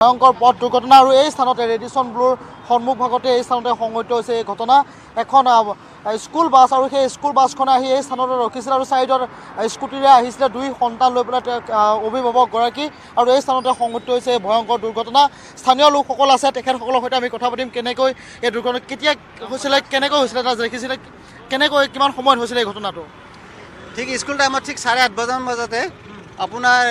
ভয়ংকৰ পথ দুৰ্ঘটনা আৰু এই স্থানতে ৰেডিসন ব্লুৰ সন্মুখ ভাগতে এই স্থানতে সংঘটিত হৈছে এই ঘটনা। এখন স্কুল বাছ আৰু সেই স্কুল বাছখনে আহি এই স্থানতে ৰখিছিল আৰু চাইডত স্কুটিৰে আহিছিলে দুই সন্তান লৈ পেলাই অভিভাৱকগৰাকী আৰু এই স্থানতে সংঘটিত হৈছে এই ভয়ংকৰ দুৰ্ঘটনা। স্থানীয় লোকসকল আছে, তেখেতসকলৰ সৈতে আমি কথা পাতিম কেনেকৈ এই দুৰ্ঘটনা কেতিয়া হৈছিলে, কেনেকৈ হৈছিলে, তাত দেখিছিলে কেনেকৈ, কিমান সময়ত হৈছিলে এই ঘটনাটো? ঠিক স্কুল টাইমত ঠিক 8:30 বজাতে আপোনাৰ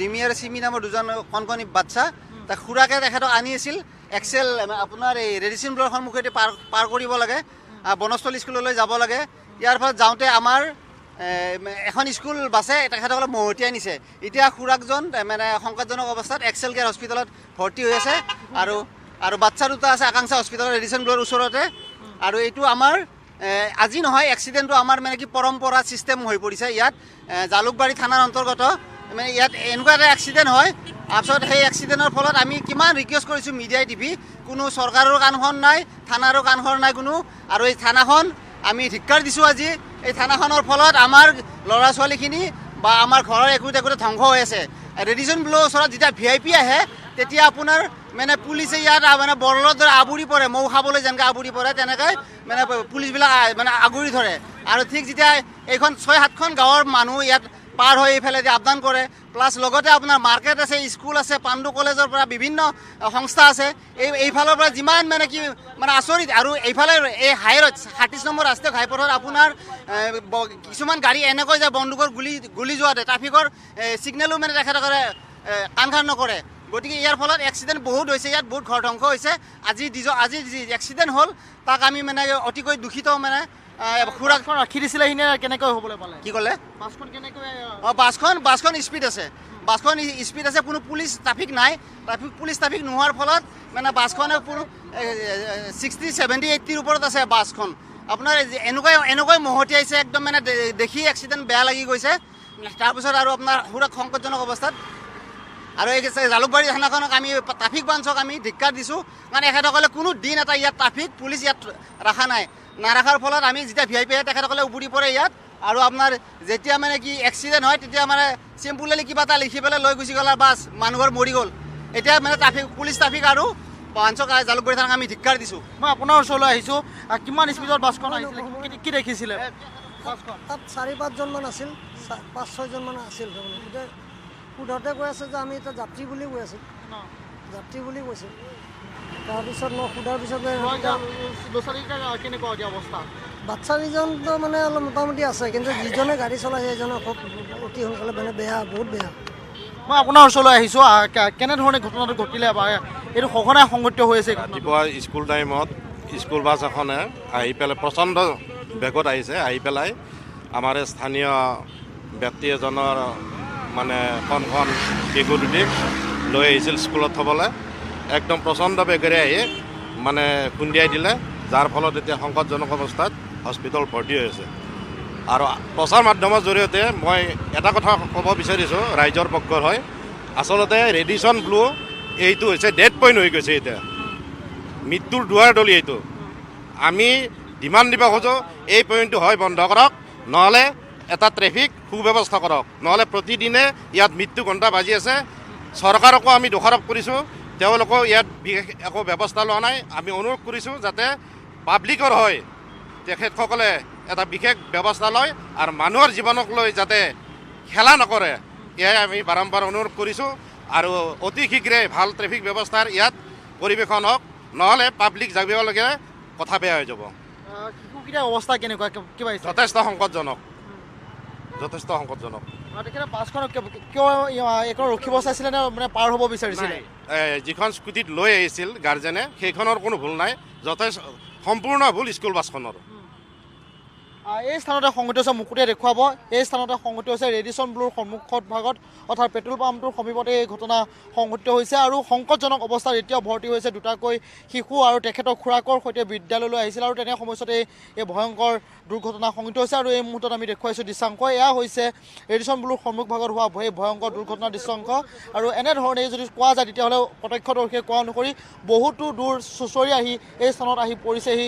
ৰিমি আৰু চিমি নামৰ দুজন কণকণি বাচ্চা তাক খুৰাকে তেখেতক আনি আছিল এক্সেল আপোনাৰ এই ৰেডিসন ব্লুৰ সন্মুখেদি পাৰ কৰিব লাগে, বনস্থলী স্কুললৈ যাব লাগে। ইয়াৰ ফলত যাওঁতে আমাৰ এখন স্কুল বাছে তেখেতসকলক মহতিয়াই নিছে। এতিয়া খুৰাকজন মানে সংকটজনক অৱস্থাত এক্সেল কেয়াৰ হস্পিটেলত ভৰ্তি হৈ আছে আৰু বাচ্চা দুটা আছে আকাংক্ষা হস্পিটেলত ৰেডিসন ব্লুৰ ওচৰতে। আৰু এইটো আমাৰ আজি নহয়, এক্সিডেণ্টটো আমাৰ মানে কি পৰম্পৰা ছিষ্টেম হৈ পৰিছে ইয়াত। জালুকবাৰী থানাৰ অন্তৰ্গত মানে ইয়াত এনেকুৱা এটা এক্সিডেণ্ট হয়। তাৰপিছত সেই এক্সিডেণ্টৰ ফলত আমি কিমান ৰিকুৱেষ্ট কৰিছোঁ মিডিয়াই টিভি, কোনো চৰকাৰৰ কাণখন নাই, থানাৰো কাণখন নাই কোনো। আৰু এই থানাখন আমি ধিক্কাৰ দিছোঁ আজি। এই থানাখনৰ ফলত আমাৰ ল'ৰা ছোৱালীখিনি বা আমাৰ ঘৰৰ একোটা ধ্বংস হৈ আছে। ৰেডিসন ব্লুৰ ওচৰত যেতিয়া VIP আহে তেতিয়া আপোনাৰ মানে পুলিচে ইয়াত মানে বৰলৰ দৰে আৱৰি পৰে, মৌ খাবলৈ যেনেকৈ আৱৰি পৰে তেনেকৈ মানে পুলিচবিলাক মানে আগুৰি ধৰে। আৰু ঠিক যেতিয়া এইখন 6-7খন গাঁৱৰ মানুহ ইয়াত পাৰ হৈ এইফালে আপদান কৰে, প্লাছ লগতে আপোনাৰ মাৰ্কেট আছে, স্কুল আছে, পাণ্ডু কলেজৰ পৰা বিভিন্ন সংস্থা আছে, এইফালৰ পৰা যিমান মানে কি মানে আচৰিত। আৰু এইফালে এই হাইৰত 38 নম্বৰ ৰাষ্ট্ৰীয় ঘাইপথত আপোনাৰ কিছুমান গাড়ী এনেকৈ যে বন্দুকৰ গুলি যোৱাতে ট্ৰাফিকৰ ছিগনেলো মানে তেখেতসকলে কাণ খান নকৰে। গতিকে ইয়াৰ ফলত এক্সিডেণ্ট বহুত হৈছে, ইয়াত বহুত ঘৰ ধ্বংস হৈছে। আজি যি এক্সিডেণ্ট হ'ল তাক আমি মানে অতিকৈ দুখিত। মানে খুৰাকখন ৰাখি দিছিলে সিনে কেনেকৈ হ'বলৈ পালে? কি ক'লে? বাছখন কেনেকৈ? বাছখন স্পীড আছে, কোনো পুলিচ ট্ৰাফিক নাই। পুলিচ ট্ৰাফিক নোহোৱাৰ ফলত মানে বাছখনে কোনো 60-70-80ৰ ওপৰত আছে বাছখন। আপোনাৰ এনেকৈ মহতিয়াইছে, একদম মানে দেখি এক্সিডেণ্ট বেয়া লাগি গৈছে। তাৰপিছত আৰু আপোনাৰ খুৰাক সংকটজনক অৱস্থাত। আৰু এই জালুকবাৰী থানাখনক আমি ট্ৰাফিক ব্ৰাঞ্চক আমি ধিক্কাৰ দিছোঁ, কাৰণ এখেতসকলে কোনো দিন এটা ইয়াত ট্ৰাফিক পুলিচ ইয়াত ৰখা নাই। নাৰাখাৰ ফলত আমি যেতিয়া VIP আহে তেখেতসকলে উবুৰি পৰে ইয়াত। আৰু আপোনাৰ যেতিয়া মানে কি এক্সিডেণ্ট হয় তেতিয়া মানে চিম্পুললি কিবা এটা লিখি পেলাই লৈ গুচি গ'ল আৰু বাছ মানুহৰ মৰি গ'ল। এতিয়া মানে পুলিচ ট্ৰাফিক আৰু ব্ৰাঞ্চক জালুকবাৰী থানাক আমি ধিক্কাৰ দিছোঁ। মই আপোনাৰ ওচৰলৈ আহিছোঁ, কিমান স্পীডত বাছখন আহিছিলে, কি দেখিছিলে? তাত 4-5জনমান আছিল, 5-6জনমান আছিল। তাৰমানে সোধোতে কৈ আছে যে আমি এতিয়া যাত্ৰী বুলি কৈ আছোঁ, যাত্ৰী বুলি কৈছে। তাৰপিছত মই সোধাৰ পিছত কেনেকুৱা এতিয়া অৱস্থা? বাচ্চা কেইজনতো মানে অলপ মোটামুটি আছে, কিন্তু যিজনে গাড়ী চলাইছে সেইজনে খুব অতি সোনকালে মানে বেয়া, বহুত বেয়া। মই আপোনাৰ ওচৰলৈ আহিছোঁ, কেনেধৰণে ঘটনাটো ঘটিলে বা এইটো সঘনাই সংঘটিত হৈ আছে? ৰাতিপুৱা স্কুল টাইমত স্কুল বাছ এখনে আহি পেলাই প্ৰচণ্ড বেগত আহিছে, আহি পেলাই আমাৰ স্থানীয় ব্যক্তি এজনৰ মানে কণখন শিশু দুটিক লৈ আহিছিল স্কুলত থ'বলৈ। একদম প্ৰচণ্ড বেগেৰে আহি মানে খুন্দিয়াই দিলে, যাৰ ফলত এতিয়া সংকটজনক অৱস্থাত হস্পিটেল ভৰ্তি হৈ আছে। আৰু প্ৰচাৰ মাধ্যমৰ জৰিয়তে মই এটা কথা ক'ব বিচাৰিছোঁ ৰাইজৰ পক্ষৰ হয়, আচলতে ৰেডিসন ব্লু এইটো হৈছে ডেড পইণ্ট হৈ গৈছে। এতিয়া মৃত্যুৰ দুৱাৰ দলি এইটো। আমি ডিমাণ্ড দিব খোজোঁ এই পইণ্টটো হয় বন্ধ কৰক, নহ'লে এটা ট্ৰেফিক সুব্যৱস্থা কৰক, নহ'লে প্ৰতিদিনে ইয়াত মৃত্যু ঘণ্টা বাজি আছে। চৰকাৰকো আমি দোষাৰোপ কৰিছোঁ, তেওঁলোকেও ইয়াত বিশেষ একো ব্যৱস্থা লোৱা নাই। আমি অনুৰোধ কৰিছোঁ যাতে পাব্লিকৰ হয় তেখেতসকলে এটা বিশেষ ব্যৱস্থা লয় আৰু মানুহৰ জীৱনক লৈ যাতে খেলা নকৰে, এয়াই আমি বাৰম্বাৰ অনুৰোধ কৰিছোঁ। আৰু অতি শীঘ্ৰে ভাল ট্ৰেফিক ব্যৱস্থাৰ ইয়াত পৰিৱেশন হওক, নহ'লে পাব্লিক যাবিবলগীয়া কথা বেয়া হৈ যাব। শিশুকেইটাৰ অৱস্থা কেনেকুৱা? কিবা যথেষ্ট সংকটজনক। তেখেতে বাছখন কিয় একো ৰখিব চাইছিলে নে মানে পাৰ হ'ব বিচাৰিছিলে? যিখন স্কুটিত লৈ আহিছিল গাৰ্জেনে সেইখনৰ কোনো ভুল নাই, যথেষ্ট সম্পূৰ্ণ ভুল স্কুল বাছখনৰ। এই স্থানতে সংঘটিত হৈছে, মুকুটে দেখুৱাব, এই স্থানতে সংঘটিত হৈছে ৰেডিসন ব্লুৰ সন্মুখত ভাগত অৰ্থাৎ পেট্ৰল পাম্পটোৰ সমীপতে এই ঘটনা সংঘটিত হৈছে। আৰু সংকটজনক অৱস্থাত এতিয়াও ভৰ্তি হৈছে দুটাকৈ শিশু আৰু তেখেতৰ খুৰাকৰ সৈতে বিদ্যালয়লৈ আহিছিল। আৰু তেনে সময়তে এই ভয়ংকৰ দুৰ্ঘটনা সংঘটিত হৈছে। আৰু এই মুহূৰ্তত আমি দেখুৱাইছোঁ দৃশ্যাংশ, এয়া হৈছে ৰেডিসন ব্লুৰ সন্মুখ ভাগত হোৱা এই ভয়ংকৰ দুৰ্ঘটনাৰ দৃশ্যাংশ। আৰু এনেধৰণে যদি কোৱা যায় তেতিয়াহ'লে প্ৰত্যক্ষদৰ্শীয়ে কোৱা অনুসৰি বহুতো দূৰ চুঁচৰি আহি এই স্থানত আহি পৰিছেহি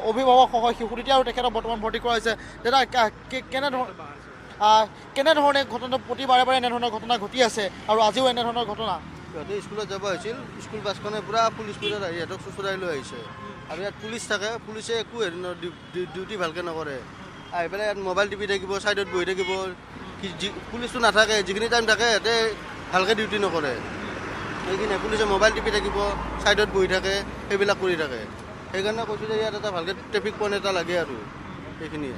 অভিভাৱকসহ শিশু দুটি, আৰু তেখেতক বৰ্তমান ভৰ্তি কৰা হৈছে। দাদা, কেনেধৰণে ঘটনাটো প্ৰতিবাৰে এনেধৰণৰ ঘটনা ঘটি আছে আৰু আজিও এনেধৰণৰ ঘটনা? সিহঁতে স্কুলত যাব আহিছিল স্কুল বাছখনে পূৰা ফুল স্পীডত আহি সিহঁতক চুচৰাই লৈ আহিছে আৰু ইয়াত পুলিচ থাকে পুলিচে একো হেৰি ডিউটি ভালকৈ নকৰে আহি পেলাই ইয়াত মোবাইল টিপি থাকিব ছাইডত বহি থাকিব পুলিচটো নাথাকে যিখিনি টাইম থাকে সিহঁতে ভালকৈ ডিউটি নকৰে সেইখিনি পুলিচে মোবাইল টিপি থাকিব ছাইডত বহি থাকে সেইবিলাক কৰি থাকে সেইকাৰণে কৈছোঁ যে ইয়াত এটা ভালকৈ ট্ৰেফিক পইণ্ট এটা লাগে আৰু সেইখিনিয়ে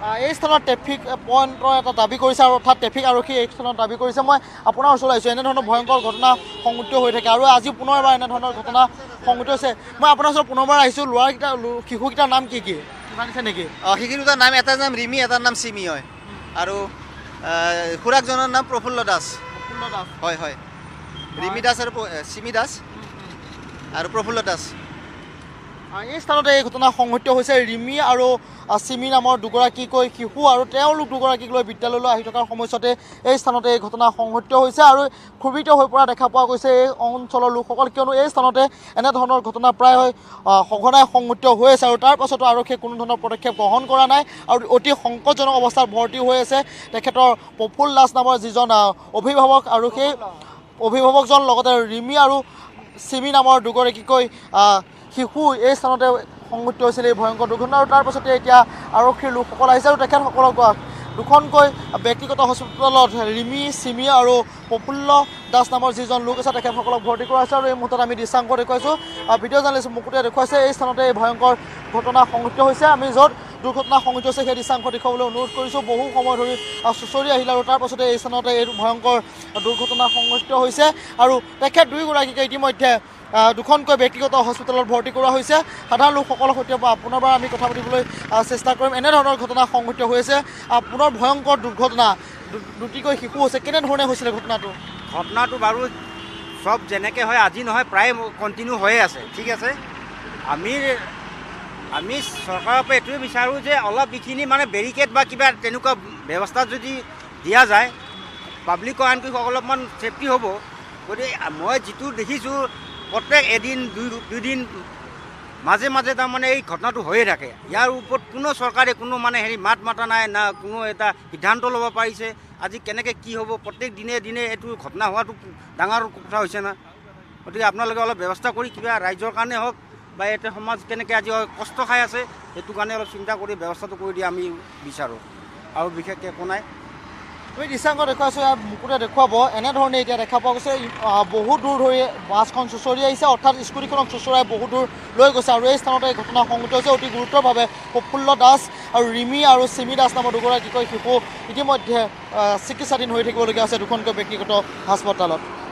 এই স্থানত ট্ৰেফিক পইণ্টৰ এটা দাবী কৰিছে আৰু অৰ্থাৎ ট্ৰেফিক আৰক্ষী এই স্থানত দাবী কৰিছে মই আপোনাৰ ওচৰলৈ আহিছোঁ এনেধৰণৰ ভয়ংকৰ ঘটনা সংঘটিত হৈ থাকে আৰু আজি পুনৰ এবাৰ এনেধৰণৰ ঘটনা সংঘটিত হৈছে মই আপোনাৰ ওচৰত পুনৰবাৰ আহিছোঁ ল'ৰাকেইটা শিশুকেইটাৰ নাম কি কি কিবা দিছে নেকি শিশু দুটাৰ নাম এটাৰ নাম ৰিমি এটাৰ নাম চিমি হয় আৰু খুৰাকজনৰ নাম প্ৰফুল্ল দাস প্ৰফুল্ল দাস হয় হয় ৰিমি দাস আৰু চিমি দাস আৰু প্ৰফুল্ল দাস এই স্থানতে এই ঘটনা সংঘটিত হৈছে ৰিমি আৰু চিমি নামৰ দুগৰাকীকৈ শিশু আৰু তেওঁলোক দুগৰাকীক লৈ বিদ্যালয়লৈ আহি থকাৰ সময়ছোৱাতে এই স্থানতে এই ঘটনা সংঘটিত হৈছে আৰু ক্ষোভিত হৈ পৰা দেখা পোৱা গৈছে এই অঞ্চলৰ লোকসকল কিয়নো এই স্থানতে এনেধৰণৰ ঘটনা প্ৰায় সঘনাই সংঘটিত হৈ আছে আৰু তাৰ পাছতো আৰক্ষীয়ে কোনো ধৰণৰ পদক্ষেপ গ্ৰহণ কৰা নাই আৰু অতি সংকটজনক অৱস্থাত ভৰ্তি হৈ আছে তেখেতৰ প্ৰফুল্ল দাস নামৰ যিজন অভিভাৱক আৰু সেই অভিভাৱকজন লগতে ৰিমি আৰু চিমি নামৰ দুগৰাকীকৈ শিশু এই স্থানতে সংঘটিত হৈছিল এই ভয়ংকৰ দুৰ্ঘটনা আৰু তাৰ পাছতে এতিয়া আৰক্ষীৰ লোকসকল আহিছে আৰু তেখেতসকলক দুখনকৈ ব্যক্তিগত হস্পিটেলত ৰিমি চিমি আৰু প্ৰফুল্ল দাস নামৰ যিজন লোক আছে তেখেতসকলক ভৰ্তি কৰা হৈছে আৰু এই মুহূৰ্তত আমি দৃশ্যাংক দেখুৱাইছোঁ ভিডিঅ' জাৰ্নেলিষ্ট মুকুটে দেখুৱাইছে এই স্থানতে এই ভয়ংকৰ ঘটনা সংঘটিত হৈছে আমি য'ত দুৰ্ঘটনা সংঘটিত হৈছে সেই দৃশ্যাংক দেখুৱাবলৈ অনুৰোধ কৰিছোঁ বহু সময় ধৰি চুঁচৰি আহিল আৰু তাৰ পাছতে এই স্থানতে এই ভয়ংকৰ দুৰ্ঘটনা সংঘটিত হৈছে আৰু তেখেত দুয়োগৰাকীকে ইতিমধ্যে দুখনকৈ ব্যক্তিগত হস্পিটেলত ভৰ্তি কৰা হৈছে সাধাৰণ লোকসকলৰ সৈতে পুনৰবাৰ আমি কথা পাতিবলৈ চেষ্টা কৰিম এনেধৰণৰ ঘটনা সংঘটিত হৈ আছে পুনৰ ভয়ংকৰ দুৰ্ঘটনা দুটিকৈ শিশু হৈছে কেনেধৰণে হৈছিলে ঘটনাটো বাৰু চব যেনেকৈ হয় আজি নহয় প্ৰায় কণ্টিনিউ হৈয়ে আছে ঠিক আছে আমি চৰকাৰৰ পৰা এইটোৱে বিচাৰোঁ যে অলপ এইখিনি মানে বেৰিকেড বা কিবা তেনেকুৱা ব্যৱস্থা যদি দিয়া যায় পাব্লিকৰ আনকি অলপমান ছেফটি হ'ব গতিকে মই যিটো দেখিছোঁ প্ৰত্যেক এদিন দুদিন মাজে মাজে তাৰমানে এই ঘটনাটো হৈয়ে থাকে ইয়াৰ ওপৰত কোনো চৰকাৰে কোনো মানে মাত মাতা নাই না কোনো এটা সিদ্ধান্ত ল'ব পাৰিছে আজি কেনেকৈ কি হ'ব প্ৰত্যেক দিনে দিনে এইটো ঘটনা হোৱাটো ডাঙৰ কথা হৈছে না গতিকে আপোনালোকে অলপ ব্যৱস্থা কৰি কিবা ৰাইজৰ কাৰণে হওক বা ইয়াতে সমাজ কেনেকৈ আজি কষ্ট খাই আছে সেইটো কাৰণে অলপ চিন্তা কৰি ব্যৱস্থাটো কৰি দিয়া আমি বিচাৰোঁ আৰু বিশেষকৈ একো নাই আমি দৃশ্যাংক দেখুৱাইছোঁ ইয়াত মুকুটে দেখুৱাব এনেধৰণে এতিয়া দেখা পোৱা গৈছে বহু দূৰ ধৰি বাছখন চুঁচৰি আহিছে অৰ্থাৎ স্কুটিখনক চুঁচৰাই বহু দূৰ লৈ গৈছে আৰু এই স্থানতে এই ঘটনা সংঘটিত হৈছে অতি গুৰুতৰভাৱে প্ৰফুল্ল দাস আৰু ৰিমি আৰু চিমি দাস নামৰ দুগৰাকীকৈ শিশু ইতিমধ্যে চিকিৎসাধীন হৈ থাকিবলগীয়া হৈছে দুখনকৈ ব্যক্তিগত হাস্পতালত